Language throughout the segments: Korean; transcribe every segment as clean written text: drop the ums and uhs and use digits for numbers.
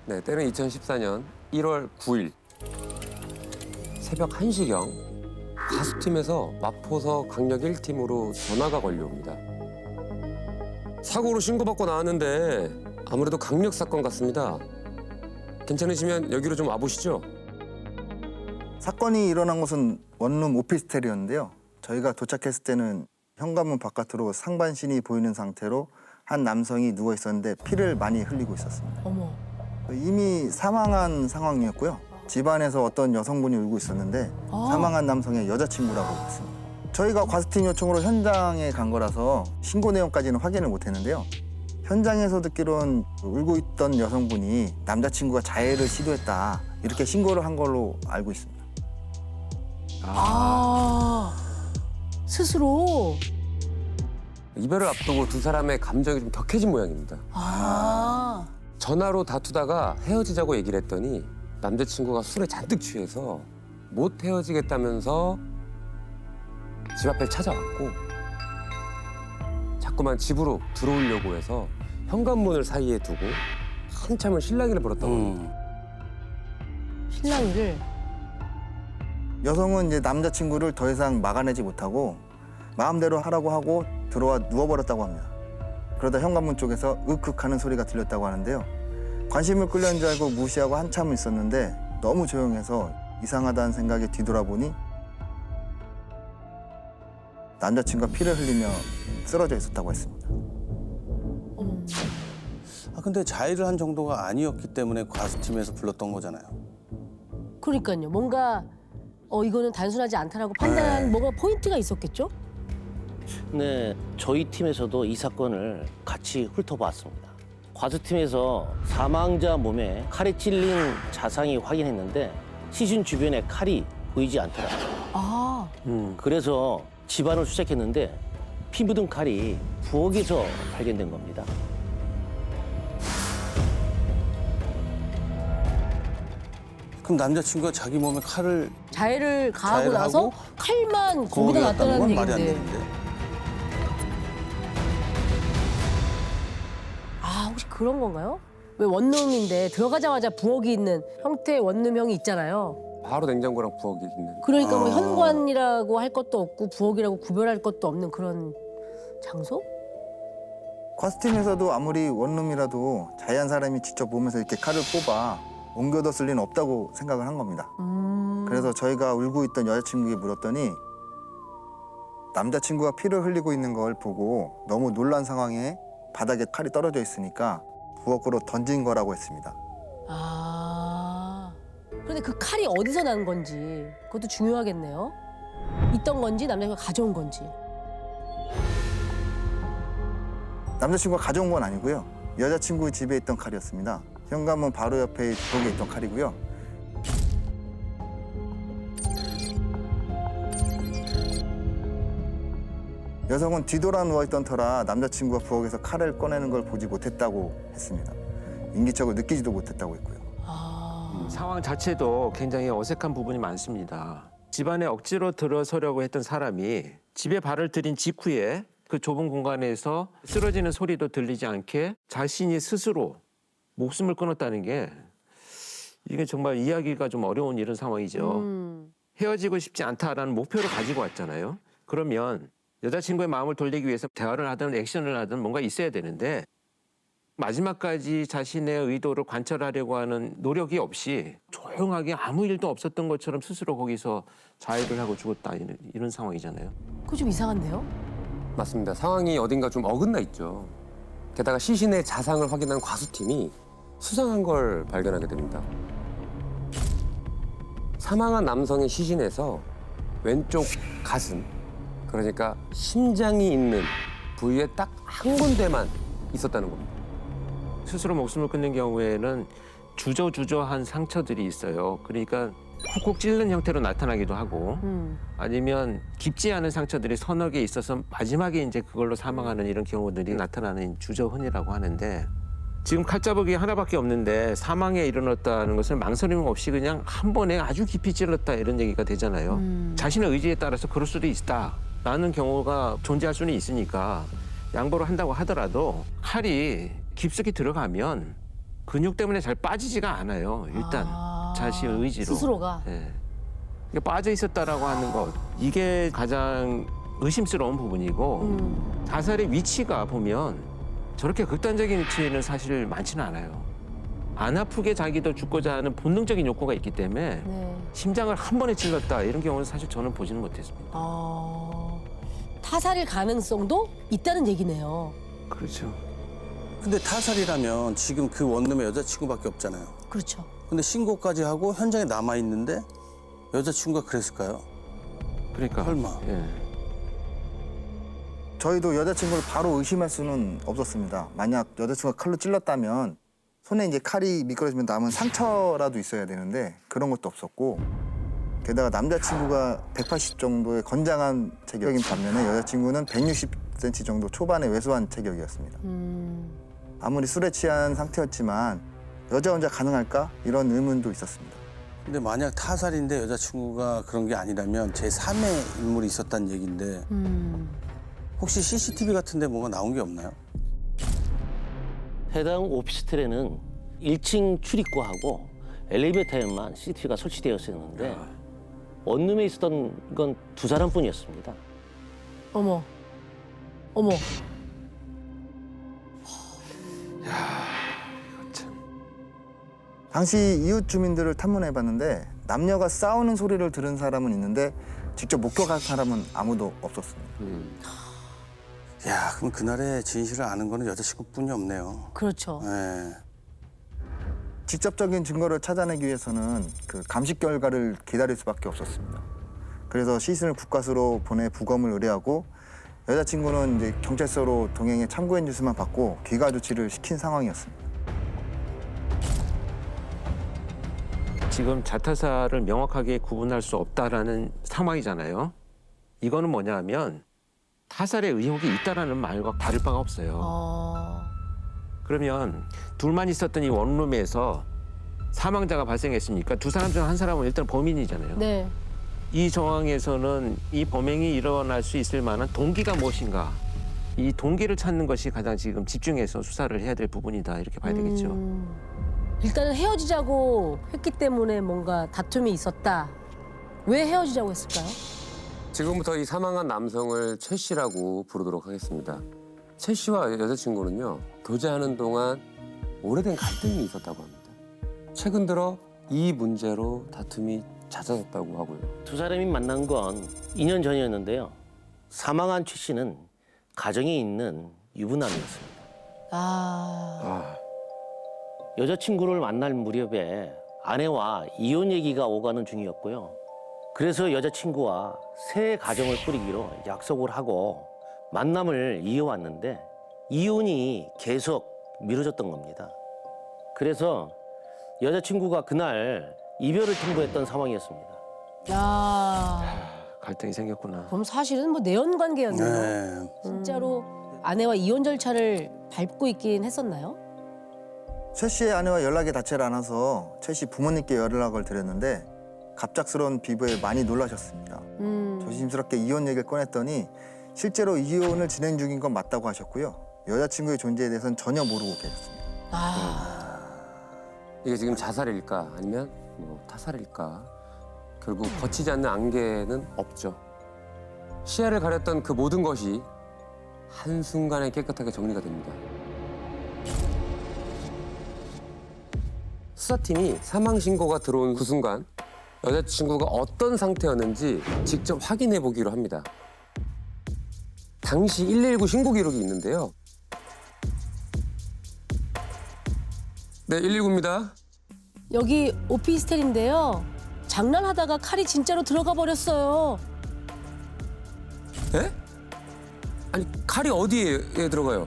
네, 때는 2014년 1월 9일 새벽 1시경 가수팀에서 마포서 강력 1팀으로 전화가 걸려옵니다. 사고로 신고받고 나왔는데 아무래도 강력 사건 같습니다. 괜찮으시면 여기로 좀 와보시죠. 사건이 일어난 곳은 원룸 오피스텔이었는데요. 저희가 도착했을 때는 현관문 바깥으로 상반신이 보이는 상태로 한 남성이 누워 있었는데 피를 많이 흘리고 있었습니다. 어머. 이미 사망한 상황이었고요. 집안에서 어떤 여성분이 울고 있었는데 사망한 남성의 여자친구라고 했습니다. 저희가 과수팀 요청으로 현장에 간 거라서 신고 내용까지는 확인을 못했는데요. 현장에서 듣기로는 울고 있던 여성분이 남자친구가 자해를 시도했다 이렇게 신고를 한 걸로 알고 있습니다. 스스로. 이별을 앞두고 두 사람의 감정이 좀 격해진 모양입니다. 전화로 다투다가 헤어지자고 얘기를 했더니 남자친구가 술에 잔뜩 취해서 못 헤어지겠다면서 집 앞에 찾아왔고 자꾸만 집으로 들어오려고 해서 현관문을 사이에 두고 한참을 실랑이를 벌였다고 합니다. 신랑이를. 여성은 이제 남자친구를 더 이상 막아내지 못하고 마음대로 하라고 하고 들어와 누워버렸다고 합니다. 그러다 현관문 쪽에서 으크하는 소리가 들렸다고 하는데요. 관심을 끌려는 줄 알고 무시하고 한참을 있었는데 너무 조용해서 이상하다는 생각에 뒤돌아보니 남자친구가 피를 흘리며 쓰러져 있었다고 했습니다. 근데 자해를 한 정도가 아니었기 때문에 과수팀에서 불렀던 거잖아요. 그러니까요. 뭔가 이거는 단순하지 않다라고 판단한 뭔가 포인트가 있었겠죠? 네, 저희 팀에서도 이 사건을 같이 훑어봤습니다. 과수팀에서 사망자 몸에 칼에 찔린 자상이 확인했는데 시신 주변에 칼이 보이지 않더라고요. 그래서 집안을 수색했는데 피 묻은 칼이 부엌에서 발견된 겁니다. 그럼 남자친구가 자기 몸에 칼을 자해를 가하고 자해를 나서 하고 칼만 거기다 거기다 놨다는 놨다는 건 말이 안 얘기인데. 되는데. 혹시 그런 건가요? 왜 원룸인데 들어가자마자 부엌이 있는 형태의 원룸형이 있잖아요. 바로 냉장고랑 부엌이 있는. 그러니까 뭐 현관이라고 할 것도 없고 부엌이라고 구별할 것도 없는 그런 장소? 과수팀에서도 아무리 원룸이라도 자해한 사람이 직접 몸에서 이렇게 칼을 뽑아 옮겨뒀을 리는 없다고 생각을 한 겁니다. 그래서 저희가 울고 있던 여자친구에게 물었더니 남자친구가 피를 흘리고 있는 걸 보고 너무 놀란 상황에 바닥에 칼이 떨어져 있으니까 부엌으로 던진 거라고 했습니다. 그런데 그 칼이 어디서 난 건지 그것도 중요하겠네요. 있던 건지 남자친구가 가져온 건지. 남자친구가 가져온 건 아니고요. 여자친구 집에 있던 칼이었습니다. 현관문 바로 옆에 부엌에 있던 칼이고요. 여성은 뒤돌아 누워있던 터라 남자친구가 부엌에서 칼을 꺼내는 걸 보지 못했다고 했습니다. 인기척을 느끼지도 못했다고 했고요. 상황 자체도 굉장히 어색한 부분이 많습니다. 집안에 억지로 들어서려고 했던 사람이 집에 발을 들인 직후에 그 좁은 공간에서 쓰러지는 소리도 들리지 않게 자신이 스스로 목숨을 끊었다는 게 이게 정말 이해하기가 좀 어려운 이런 상황이죠. 헤어지고 싶지 않다라는 목표를 가지고 왔잖아요. 그러면 여자친구의 마음을 돌리기 위해서 대화를 하든 액션을 하든 뭔가 있어야 되는데 마지막까지 자신의 의도를 관철하려고 하는 노력이 없이 조용하게 아무 일도 없었던 것처럼 스스로 거기서 자해를 하고 죽었다 이런 상황이잖아요. 그거 좀 이상한데요? 맞습니다. 상황이 어딘가 좀 어긋나 있죠. 게다가 시신의 자상을 확인한 과수팀이 수상한 걸 발견하게 됩니다. 사망한 남성의 시신에서 왼쪽 가슴, 그러니까 심장이 있는 부위에 딱 한 군데만 있었다는 겁니다. 스스로 목숨을 끊는 경우에는 주저주저한 상처들이 있어요. 그러니까 쿡쿡 찔른 형태로 나타나기도 하고 아니면 깊지 않은 상처들이 서너 개 있어서 마지막에 이제 그걸로 사망하는 이런 경우들이 나타나는 주저흔이라고 하는데 지금 칼자국이 하나밖에 없는데 사망에 이르렀다는 것을 망설임 없이 그냥 한 번에 아주 깊이 찔렀다 이런 얘기가 되잖아요. 자신의 의지에 따라서 그럴 수도 있다라는 경우가 존재할 수는 있으니까 양보를 한다고 하더라도 칼이 깊숙이 들어가면 근육 때문에 잘 빠지지가 않아요. 일단 자신의 의지로. 스스로가. 예. 이게 빠져 있었다라고 하는 것 이게 가장 의심스러운 부분이고 자살의 위치가 보면 저렇게 극단적인 위치는 사실 많지는 않아요. 안 아프게 자기도 죽고자 하는 본능적인 욕구가 있기 때문에 네. 심장을 한 번에 찔렀다 이런 경우는 사실 저는 보지는 못했습니다. 타살일 가능성도 있다는 얘기네요. 그렇죠. 근데 타살이라면 지금 그 원룸에 여자친구밖에 없잖아요. 그렇죠. 근데 신고까지 하고 현장에 남아 있는데 여자친구가 그랬을까요? 그러니까 설마. 예. 저희도 여자친구를 바로 의심할 수는 없었습니다. 만약 여자친구가 칼로 찔렀다면 손에 이제 칼이 미끄러지면 남은 상처라도 있어야 되는데 그런 것도 없었고 게다가 남자친구가 180 정도의 건장한 체격인 반면에 여자친구는 160cm 정도 초반의 왜소한 체격이었습니다. 아무리 술에 취한 상태였지만 여자 혼자 가능할까? 이런 의문도 있었습니다. 근데 만약 타살인데 여자친구가 그런 게 아니라면 제3의 인물이 있었다는 얘기인데 혹시 CCTV 같은 데 뭔가 나온 게 없나요? 해당 오피스텔에는 1층 출입구하고 엘리베이터에만 CCTV가 설치되어 있었는데 원룸에 있었던 건 2사람뿐이었습니다. 어머. 어머. 당시 이웃 주민들을 탐문해봤는데 남녀가 싸우는 소리를 들은 사람은 있는데 직접 목격한 사람은 아무도 없었습니다. 야, 그럼 그날의 진실을 아는 거는 여자친구뿐이 없네요. 그렇죠. 네. 직접적인 증거를 찾아내기 위해서는 그 감식 결과를 기다릴 수밖에 없었습니다. 그래서 시신을 국과수로 보내 부검을 의뢰하고 여자친구는 이제 경찰서로 동행해 참고인 주스만 받고 귀가 조치를 시킨 상황이었습니다. 지금 자타살을 명확하게 구분할 수 없다라는 상황이잖아요. 이거는 뭐냐면 타살의 의혹이 있다라는 말과 다를 바가 없어요. 그러면 둘만 있었던 이 원룸에서 사망자가 발생했으니까 두 사람 중 한 사람은 일단 범인이잖아요. 네. 이 정황에서는 이 범행이 일어날 수 있을 만한 동기가 무엇인가. 이 동기를 찾는 것이 가장 지금 집중해서 수사를 해야 될 부분이다 이렇게 봐야 되겠죠. 일단은 헤어지자고 했기 때문에 뭔가 다툼이 있었다. 왜 헤어지자고 했을까요? 지금부터 이 사망한 남성을 최 씨라고 부르도록 하겠습니다. 최 씨와 여자친구는요, 교제하는 동안 오래된 갈등이 있었다고 합니다. 최근 들어 이 문제로 다툼이 잦아졌다고 하고요. 2사람이 만난 건 2년 전이었는데요. 사망한 최 씨는 가정에 있는 유부남이었습니다. 여자친구를 만날 무렵에 아내와 이혼 얘기가 오가는 중이었고요. 그래서 여자친구와 새 가정을 꾸리기로 약속을 하고 만남을 이어왔는데 이혼이 계속 미뤄졌던 겁니다. 그래서 여자친구가 그날 이별을 통보했던 상황이었습니다. 야, 갈등이 생겼구나. 그럼 사실은 뭐 내연 관계였네요. 네. 진짜로 아내와 이혼 절차를 밟고 있긴 했었나요? 최 씨의 아내와 연락이 닿질 않아서 최 씨 부모님께 연락을 드렸는데 갑작스러운 비보에 많이 놀라셨습니다. 조심스럽게 이혼 얘기를 꺼냈더니 실제로 이혼을 진행 중인 건 맞다고 하셨고요. 여자친구의 존재에 대해서는 전혀 모르고 계셨습니다. 이게 지금 자살일까 아니면 뭐 타살일까? 결국 거치지 않는 안개는 없죠. 시야를 가렸던 그 모든 것이 한순간에 깨끗하게 정리가 됩니다. 수사팀이 사망 신고가 들어온 그 순간 여자친구가 어떤 상태였는지 직접 확인해 보기로 합니다. 당시 119 신고 기록이 있는데요. 네, 119입니다. 여기 오피스텔인데요. 장난하다가 칼이 진짜로 들어가 버렸어요. 예? 아니, 칼이 어디에 들어가요?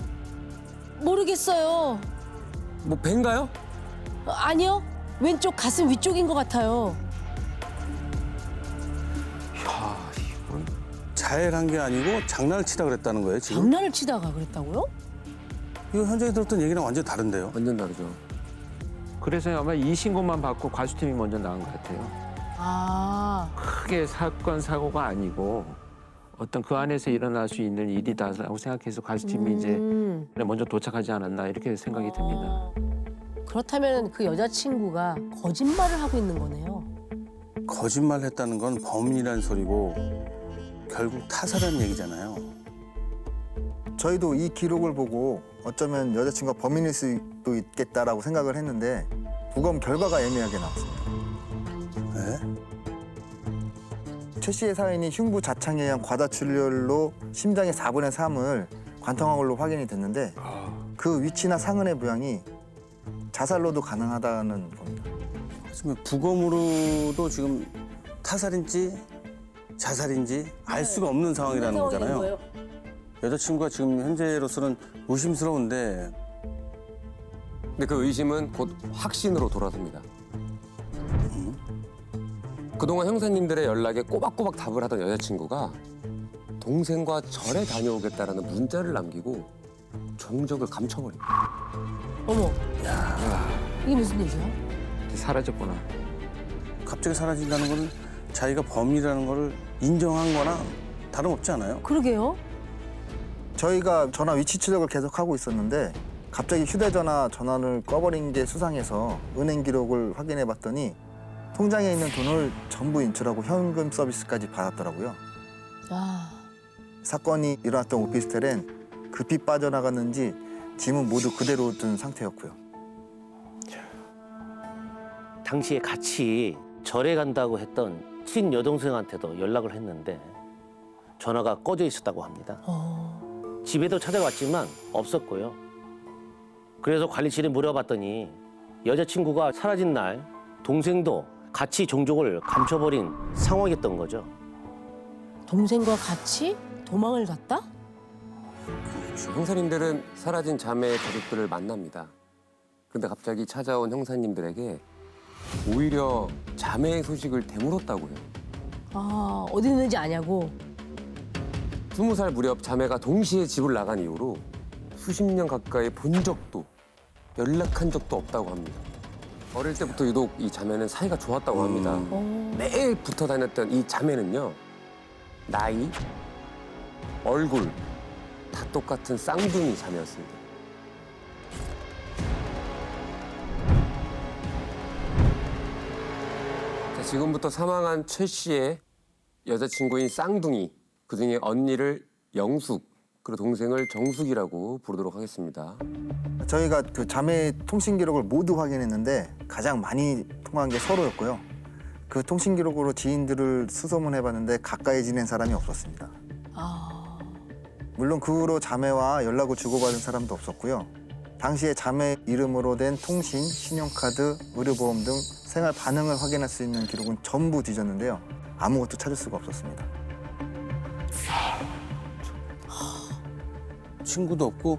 모르겠어요. 뭐 배인가요? 아니요. 왼쪽 가슴 위쪽인 것 같아요. 자해를 한 게 아니고 장난을 치다 그랬다는 거예요, 지금? 장난을 치다가 그랬다고요? 이거 현장에 들었던 얘기랑 완전 다른데요? 완전 다르죠. 그래서 아마 이 신고만 받고 과수팀이 먼저 나온 것 같아요. 크게 사건 사고가 아니고 어떤 그 안에서 일어날 수 있는 일이다라고 생각해서 과수팀이 이제 먼저 도착하지 않았나 이렇게 생각이 듭니다. 그렇다면 그 여자친구가 거짓말을 하고 있는 거네요. 거짓말했다는 건 범인이라는 소리고 결국 타살한 얘기잖아요. 저희도 이 기록을 보고 어쩌면 여자친구가 범인일 수도 있겠다라고 생각을 했는데 부검 결과가 애매하게 나왔습니다. 네? 최 씨의 사인이 흉부 자창에 의한 과다출혈로 심장의 4분의 3을 관통한 걸로 확인이 됐는데 그 위치나 상흔의 모양이 자살로도 가능하다는 겁니다. 하지만 부검으로도 지금 타살인지 자살인지 알 수가 없는 상황이라는 거잖아요. 여자친구가 지금 현재로서는 의심스러운데 근데 그 의심은 곧 확신으로 돌아섭니다. 그동안 형사님들의 연락에 꼬박꼬박 답을 하던 여자친구가 동생과 절에 다녀오겠다라는 문자를 남기고 종적을 감춰버립니다. 어머. 이게 무슨 얘기야? 사라졌구나. 갑자기 사라진다는 거는 자기가 범인이라는 거를 인정한 거나 다름없지 않아요? 그러게요. 저희가 전화 위치 추적을 계속하고 있었는데 갑자기 휴대전화 전화를 꺼버린 게 수상해서 은행 기록을 확인해 봤더니 통장에 있는 돈을 전부 인출하고 현금 서비스까지 받았더라고요. 아, 사건이 일어났던 오피스텔엔 급히 빠져나갔는지 짐은 모두 그대로 둔 상태였고요. 당시에 같이 절에 간다고 했던 친 여동생한테도 연락을 했는데 전화가 꺼져 있었다고 합니다. 집에도 찾아왔지만 없었고요. 그래서 관리실에 물어봤더니 여자친구가 사라진 날 동생도 같이 종족을 감춰버린 상황이었던 거죠. 동생과 같이 도망을 갔다? 형사님들은 사라진 자매의 가족들을 만납니다. 근데 갑자기 찾아온 형사님들에게 오히려 자매의 소식을 되물었다고 해요. 아, 어디 있는지 아냐고. 20살 무렵 자매가 동시에 집을 나간 이후로 수십 년 가까이 본 적도 연락한 적도 없다고 합니다. 어릴 때부터 유독 이 자매는 사이가 좋았다고 합니다. 매일 붙어 다녔던 이 자매는요. 나이, 얼굴 다 똑같은 쌍둥이 자매였습니다. 자, 지금부터 사망한 최 씨의 여자친구인 쌍둥이, 그중에 언니를 영숙, 그리고 동생을 정숙이라고 부르도록 하겠습니다. 저희가 그 자매 통신 기록을 모두 확인했는데 가장 많이 통한 게 서로였고요. 그 통신 기록으로 지인들을 수소문해봤는데 가까이 지낸 사람이 없었습니다. 아, 물론 그 후로 자매와 연락을 주고받은 사람도 없었고요. 당시에 자매 이름으로 된 통신, 신용카드, 의료보험 등 생활 반응을 확인할 수 있는 기록은 전부 뒤졌는데요. 아무것도 찾을 수가 없었습니다. 친구도 없고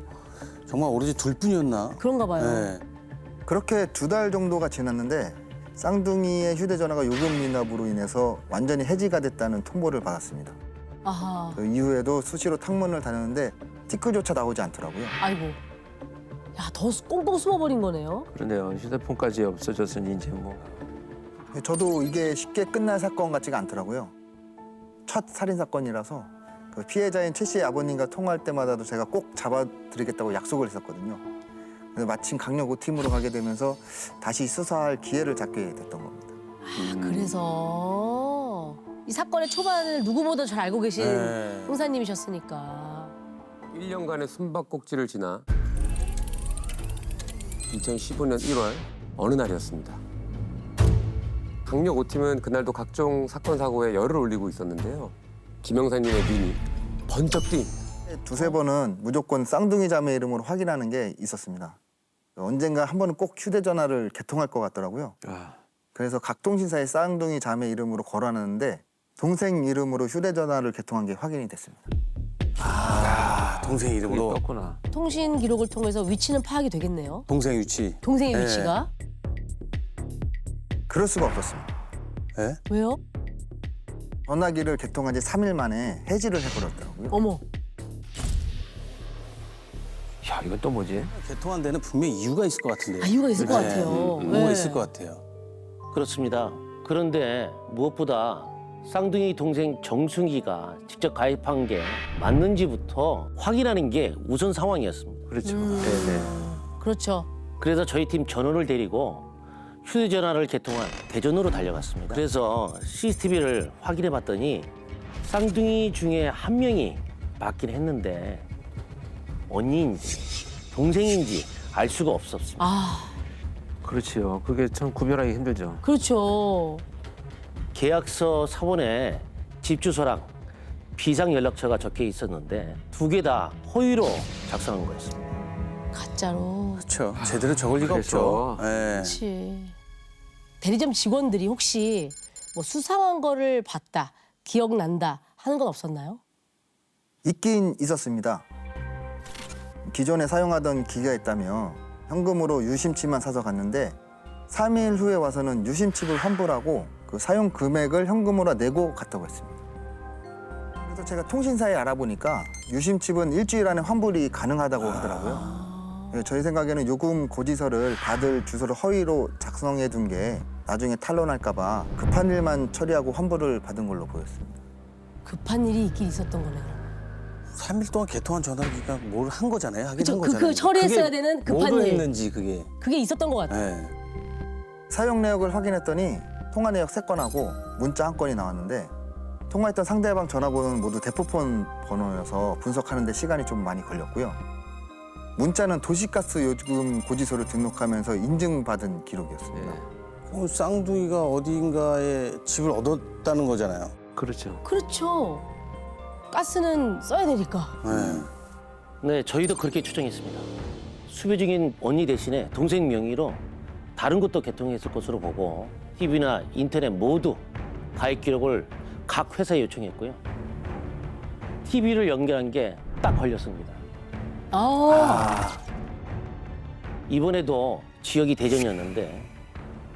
정말 오로지 둘뿐이었나? 그런가 봐요. 네. 그렇게 2달 정도가 지났는데 쌍둥이의 휴대전화가 요금 미납으로 인해서 완전히 해지가 됐다는 통보를 받았습니다. 아하, 그 이후에도 수시로 탕문을 다녔는데 티끌조차 나오지 않더라고요. 아이고. 야, 더 꽁꽁 숨어버린 거네요. 그러네요. 휴대폰까지 없어졌으니 이제 뭐. 저도 이게 쉽게 끝날 사건 같지가 않더라고요. 첫 살인 사건이라서 그 피해자인 최 씨의 아버님과 통화할 때마다도 제가 꼭 잡아드리겠다고 약속을 했었거든요. 근데 마침 강력 5팀으로 가게 되면서 다시 수사할 기회를 잡게 됐던 겁니다. 아, 그래서 이 사건의 초반을 누구보다 잘 알고 계신 네. 형사님이셨으니까. 1년간의 숨바꼭질을 지나 2015년 1월 어느 날이었습니다. 강력 5팀은 그날도 각종 사건 사고에 열을 올리고 있었는데요. 김 형사님의 눈이 번쩍 뛴 두세 번은 무조건 쌍둥이 자매 이름으로 확인하는 게 있었습니다. 언젠가 한 번은 꼭 휴대전화를 개통할 것 같더라고요. 아, 그래서 각 통신사에 쌍둥이 자매 이름으로 걸어놨는데 동생 이름으로 휴대전화를 개통한 게 확인이 됐습니다. 아, 동생 그게 이름으로 떴구나. 통신 기록을 통해서 위치는 파악이 되겠네요. 동생 위치. 동생의 네. 위치가. 그럴 수가 없었습니다. 네? 왜요? 전화기를 개통한 지 3일 만에 해지를 해버렸더라고요. 어머. 야, 이건 또 뭐지? 개통한 데는 분명히 이유가 있을 것 같은데요. 아, 이유가 있을 것 네. 같아요. 뭐가 네. 있을 것 같아요. 그렇습니다. 그런데 무엇보다 쌍둥이 동생 정순기가 직접 가입한 게 맞는지부터 확인하는 게 우선 상황이었습니다. 그렇죠. 네네. 그렇죠. 그래서 저희 팀 전원을 데리고 휴대전화를 개통한 대전으로 달려갔습니다. 그래서 CCTV를 확인해 봤더니 쌍둥이 중에 한 명이 맞긴 했는데 언니인지 동생인지 알 수가 없었습니다. 아, 그렇지요. 그게 참 구별하기 힘들죠. 그렇죠. 계약서 사본에 집 주소랑 비상 연락처가 적혀 있었는데 두 개 다 허위로 작성한 거였습니다. 가짜로. 그렇죠. 제대로 적을 리가 그래서. 없죠. 예. 그렇지. 대리점 직원들이 혹시 뭐 수상한 거를 봤다, 기억난다 하는 건 없었나요? 있긴 있었습니다. 기존에 사용하던 기계가 있다며 현금으로 유심칩만 사서 갔는데 3일 후에 와서는 유심칩을 환불하고 그 사용 금액을 현금으로 내고 갔다고 했습니다. 그래서 제가 통신사에 알아보니까 유심칩은 일주일 안에 환불이 가능하다고 하더라고요. 그래서 저희 생각에는 요금 고지서를 받을 주소를 허위로 작성해 둔 게 나중에 탄론할까 봐 급한 일만 처리하고 환불을 받은 걸로 보였습니다. 급한 일이 있긴 있었던 거네. 그럼. 3일 동안 개통한 전화기가 뭘 한 거잖아요. 하긴 그쵸, 한 그 거잖아요. 처리했어야 그게 되는 급한 뭐로 일. 했는지 그게. 그게 있었던 것 같아요. 예. 사용 내역을 확인했더니 통화 내역 3건하고 문자 1건이 나왔는데 통화했던 상대방 전화번호는 모두 대포폰 번호여서 분석하는 데 시간이 좀 많이 걸렸고요. 문자는 도시가스 요금 고지서를 등록하면서 인증받은 기록이었습니다. 네. 그럼 쌍둥이가 어딘가에 집을 얻었다는 거잖아요. 그렇죠. 그렇죠. 가스는 써야 되니까. 예. 네, 저희도 그렇게 추정했습니다. 수배 중인 언니 대신에 동생 명의로 다른 것도 개통했을 것으로 보고 TV나 인터넷 모두 가입 기록을 각 회사에 요청했고요. TV를 연결한 게 딱 걸렸습니다. 이번에도 지역이 대전이었는데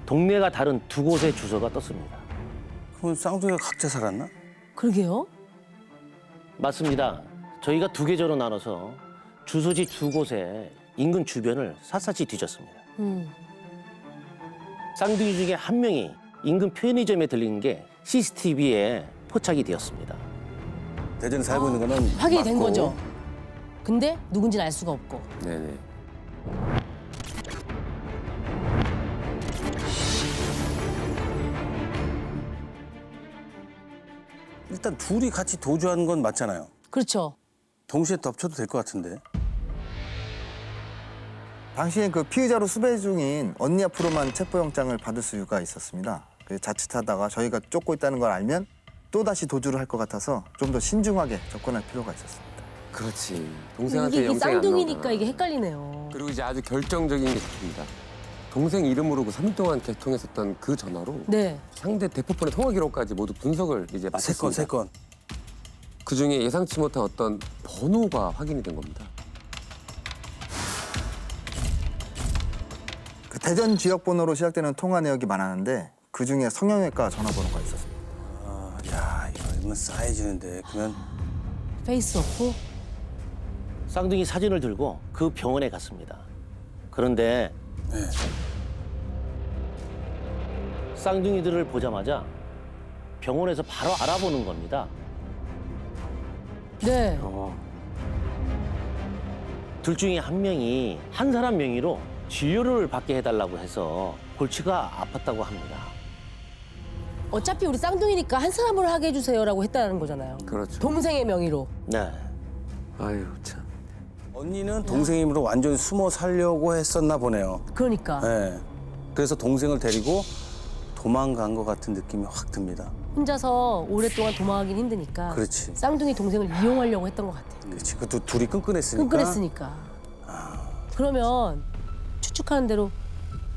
동네가 다른 두 곳의 주소가 떴습니다. 그럼 쌍둥이가 각자 살았나? 그러게요. 맞습니다. 저희가 두 계좌로 나눠서 주소지 두 곳에 인근 주변을 샅샅이 뒤졌습니다. 쌍둥이 중에 한 명이 인근 편의점에 들린 게 CCTV에 포착이 되었습니다. 대전에 살고 있는 거는 확인이 된 맞고. 거죠. 근데 누군지는 알 수가 없고. 네네. 일단 둘이 같이 도주한 건 맞잖아요. 그렇죠. 동시에 덮쳐도 될 것 같은데. 당시엔 그 피의자로 수배 중인 언니 앞으로만 체포영장을 받을 수가 있었습니다. 그래서 자칫하다가 저희가 쫓고 있다는 걸 알면 또다시 도주를 할 것 같아서 좀 더 신중하게 접근할 필요가 있었습니다. 그렇지. 동생한테 이게 영상이 안 쌍둥이니까 나오잖아. 이게 헷갈리네요. 그리고 이제 아주 결정적인 게 잡힙니다. 동생 이름으로 그 3일 동안 개통했었던 그 전화로 네. 상대 대포폰의 통화 기록까지 모두 분석을 이제 아, 세 건, 세 마쳤습니다. 건. 그 중에 예상치 못한 어떤 번호가 확인이 된 겁니다. 그 대전 지역 번호로 시작되는 통화 내역이 많았는데 그 중에 성형외과 전화번호가 있었습니다. 아, 야, 이러면 쌓여지는데. 그러면 페이스 없고. 쌍둥이 사진을 들고 그 병원에 갔습니다. 그런데 네. 쌍둥이들을 보자마자 병원에서 바로 알아보는 겁니다. 네. 둘 중에 한 명이 한 사람 명의로 진료를 받게 해달라고 해서 골치가 아팠다고 합니다. 어차피 우리 쌍둥이니까 한 사람으로 하게 해주세요라고 했다는 거잖아요. 그렇죠. 동생의 명의로. 네. 아유 참. 언니는 동생 힘으로 완전히 숨어 살려고 했었나 보네요. 그러니까. 네. 그래서 동생을 데리고 도망간 것 같은 느낌이 확 듭니다. 혼자서 오랫동안 도망가긴 힘드니까. 그렇지. 쌍둥이 동생을 이용하려고 했던 것 같아요. 그렇지. 그것도 둘이 끈끈했으니까. 끈끈했으니까. 그러면 추측하는 대로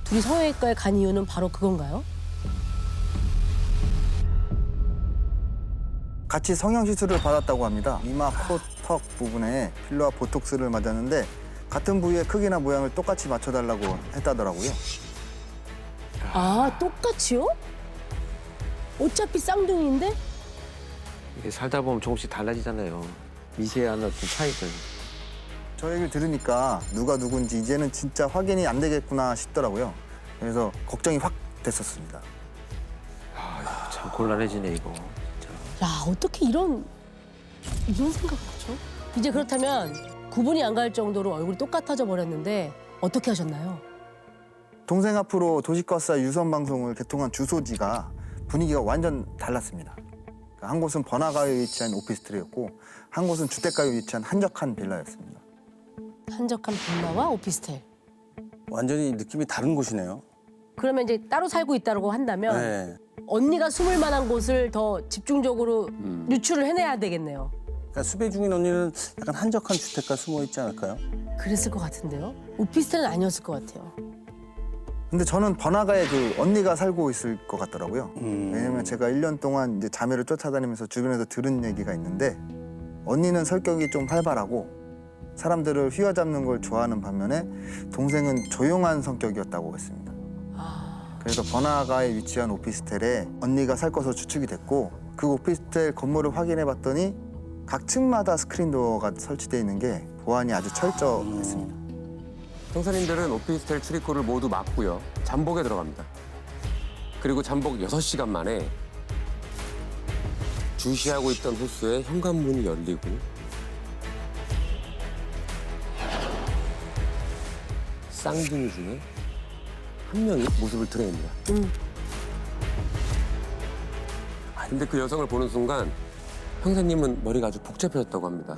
둘이 성형외과에 간 이유는 바로 그건가요? 같이 성형시술을 받았다고 합니다. 이마, 코, 턱 부분에 필러와 보톡스를 맞았는데 같은 부위의 크기나 모양을 똑같이 맞춰달라고 했다더라고요. 아, 똑같이요? 어차피 쌍둥이인데? 이게 살다 보면 조금씩 달라지잖아요. 미세한 어떤 차이들. 저 얘기를 들으니까 누가 누군지 이제는 진짜 확인이 안 되겠구나 싶더라고요. 그래서 걱정이 확 됐었습니다. 참 곤란해지네 이거. 야, 어떻게 이런 생각을 하죠? 이제 그렇다면 구분이 안 갈 정도로 얼굴이 똑같아져 버렸는데 어떻게 하셨나요? 동생 앞으로 도시가스 유선 방송을 개통한 주소지가 분위기가 완전 달랐습니다. 한 곳은 번화가에 위치한 오피스텔이었고 한 곳은 주택가에 위치한 한적한 빌라였습니다. 한적한 빌라와 오피스텔. 완전히 느낌이 다른 곳이네요. 그러면 이제 따로 살고 있다고 한다면 네. 언니가 숨을 만한 곳을 더 집중적으로 유출을 해내야 되겠네요. 그러니까 수배 중인 언니는 약간 한적한 주택가 숨어 있지 않을까요? 그랬을 것 같은데요. 오피스텔은 아니었을 것 같아요. 근데 저는 번화가에 그 언니가 살고 있을 것 같더라고요. 왜냐면 제가 1년 동안 이제 자매를 쫓아다니면서 주변에서 들은 얘기가 있는데 언니는 성격이 좀 활발하고 사람들을 휘어잡는 걸 좋아하는 반면에 동생은 조용한 성격이었다고 했습니다. 그래서 번화가에 위치한 오피스텔에 언니가 살 것으로 추측이 됐고 그 오피스텔 건물을 확인해 봤더니 각 층마다 스크린도어가 설치되어 있는 게 보안이 아주 철저했습니다. 형사님들은 오피스텔 출입구를 모두 막고요. 잠복에 들어갑니다. 그리고 잠복 6시간 만에 주시하고 있던 호수의 현관문이 열리고 쌍둥이 중에 한 명이 모습을 드러냅니다. 근데 그 여성을 보는 순간 형사님은 머리가 아주 복잡해졌다고 합니다.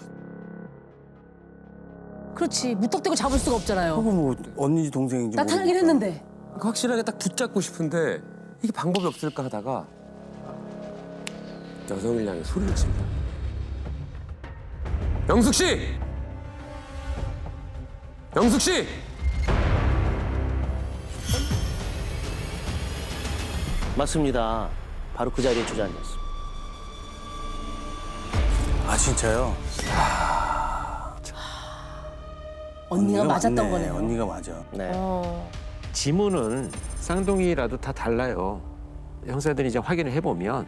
그렇지. 무턱대고 잡을 수가 없잖아요. 혹은 뭐 언니인지 동생인지 나타나긴 모르니까. 했는데. 확실하게 딱 붙잡고 싶은데 이게 방법이 없을까 하다가 여성을 향해 소리를 칩니다. 영숙 씨! 영숙 씨! 맞습니다. 바로 그 자리에 주저앉았습니다. 아 진짜요? 언니가 맞았던 맞네. 거네요. 언니가 맞아. 네. 지문은 쌍둥이라도 다 달라요. 형사들이 이제 확인을 해보면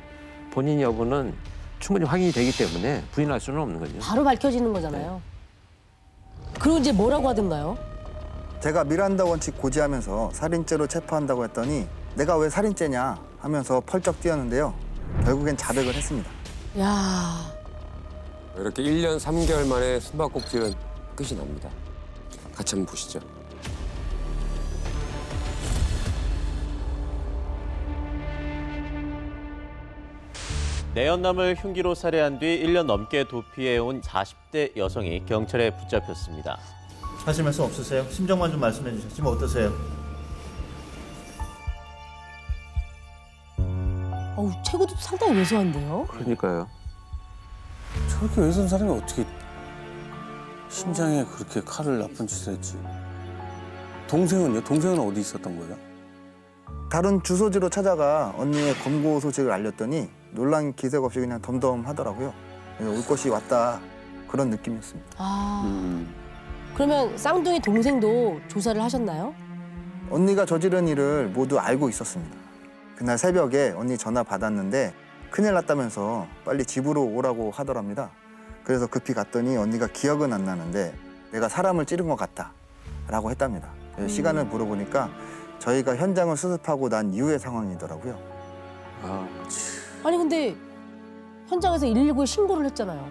본인 여부는 충분히 확인이 되기 때문에 부인할 수는 없는 거죠. 바로 밝혀지는 거잖아요. 그리고 이제 뭐라고 하던가요? 제가 미란다 원칙 고지하면서 살인죄로 체포한다고 했더니 내가 왜 살인죄냐 하면서 펄쩍 뛰었는데요. 결국엔 자백을 했습니다. 야, 이렇게 1년 3개월 만에 숨바꼭질은 끝이 납니다. 같이 한번 보시죠. 내연남을 흉기로 살해한 뒤 1년 넘게 도피해온 40대 여성이 경찰에 붙잡혔습니다. 하실 말씀 없으세요? 심정만 좀 말씀해 주세요. 지금 어떠세요? 어우, 체구도 상당히 왜소한데요. 그러니까요. 저렇게 외선 사람이 어떻게 심장에 그렇게 칼을 나쁜 짓을 했지? 동생은요? 동생은 어디 있었던 거예요? 다른 주소지로 찾아가 언니의 검거 소식을 알렸더니 놀란 기색 없이 그냥 덤덤하더라고요. 그래서 올 것이 왔다 그런 느낌이었습니다. 아, 그러면 쌍둥이 동생도 조사를 하셨나요? 언니가 저지른 일을 모두 알고 있었습니다. 그날 새벽에 언니 전화 받았는데 큰일 났다면서 빨리 집으로 오라고 하더랍니다. 그래서 급히 갔더니 언니가 기억은 안 나는데 내가 사람을 찌른 것 같다 라고 했답니다. 그래서 시간을 물어보니까 저희가 현장을 수습하고 난 이후의 상황이더라고요. 아, 아니 근데 현장에서 119에 신고를 했잖아요.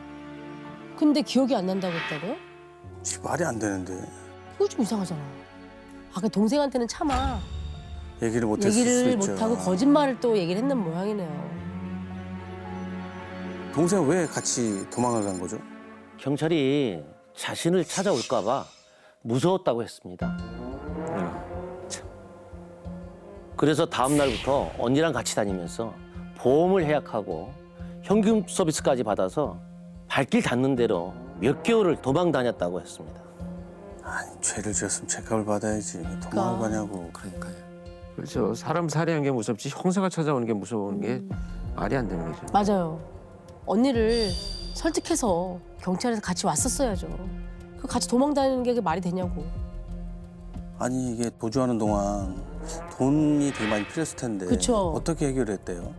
근데 기억이 안 난다고 했다고요? 지금 말이 안 되는데 그거 좀 이상하잖아. 아, 그 동생한테는 차마 얘기를 못했을 수도 얘기를 있죠. 못하고 거짓말을 또 얘기를 했는 모양이네요. 동생 왜 같이 도망을 간 거죠? 경찰이 자신을 찾아올까 봐 무서웠다고 했습니다. 그래서 다음 날부터 언니랑 같이 다니면서 보험을 해약하고 현금 서비스까지 받아서 발길 닿는 대로 몇 개월을 도망 다녔다고 했습니다. 아니 죄를 지었으면 죄값을 받아야지 왜 도망을 가냐고. 그러니까요. 그렇죠. 사람 살해한 게 무섭지 형사가 찾아오는 게 무서운 게 말이 안 되는 거죠. 맞아요. 언니를 설득해서 경찰에서 같이 왔었어야죠. 그 같이 도망 다니는 게 말이 되냐고. 아니 이게 도주하는 동안 돈이 되게 많이 필요했을 텐데 그쵸. 어떻게 해결했대요?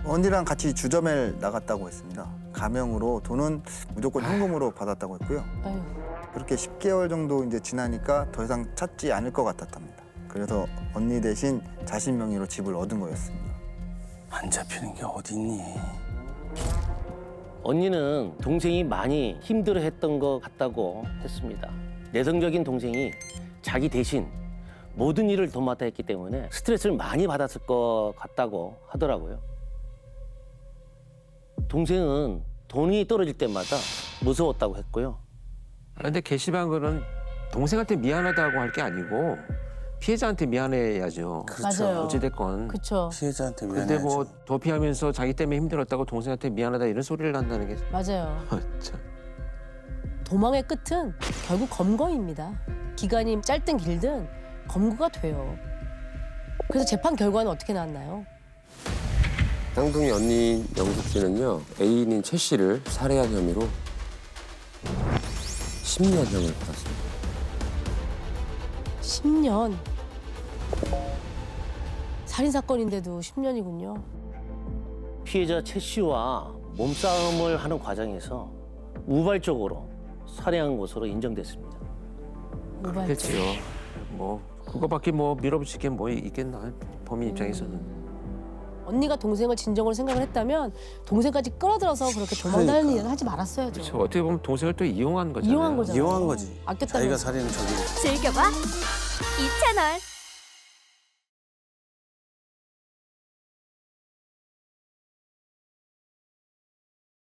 언니랑 같이 주점에 나갔다고 했습니다. 가명으로 돈은 무조건 현금으로 받았다고 했고요. 아유, 그렇게 10개월 정도 이제 지나니까 더 이상 찾지 않을 것 같았답니다. 그래서 언니 대신 자신 명의로 집을 얻은 거였습니다. 안 잡히는 게 어딨니? 언니는 동생이 많이 힘들어했던 것 같다고 했습니다. 내성적인 동생이 자기 대신 모든 일을 도맡아 했기 때문에 스트레스를 많이 받았을 것 같다고 하더라고요. 동생은 돈이 떨어질 때마다 무서웠다고 했고요. 그런데 게시판 글은 동생한테 미안하다고 할 게 아니고 피해자한테 미안해야죠. 맞아요. 어찌됐건. 그렇죠. 피해자한테 근데 미안해야죠. 뭐 도피하면서 자기 때문에 힘들었다고 동생한테 미안하다 이런 소리를 한다는 게 맞아요. 참. 도망의 끝은 결국 검거입니다. 기간이 짧든 길든 검거가 돼요. 그래서 재판 결과는 어떻게 나왔나요? 쌍둥이 언니인 영숙 씨는요, 애인인 최 씨를 살해한 혐의로 10년형을 받았습니다. 10년. 살인사건인데도 10년이군요. 피해자 최 씨와 몸싸움을 하는 과정에서 우발적으로 살해한 것으로 인정됐습니다. 그렇지요. 뭐 그거밖에 뭐 밀어붙일 게 뭐 있겠나 범인 입장에서는. 언니가 동생을 진정으로 생각을 했다면 동생까지 끌어들여서 그렇게 도망다니는 일을 하지 말았어야죠. 그렇죠. 어떻게 보면 동생을 또 이용한 거잖아요. 이용한 거잖아요. 이용한 거지. 아꼈다면서. 자기가 살인을 저지르고. 즐겨봐 이 채널.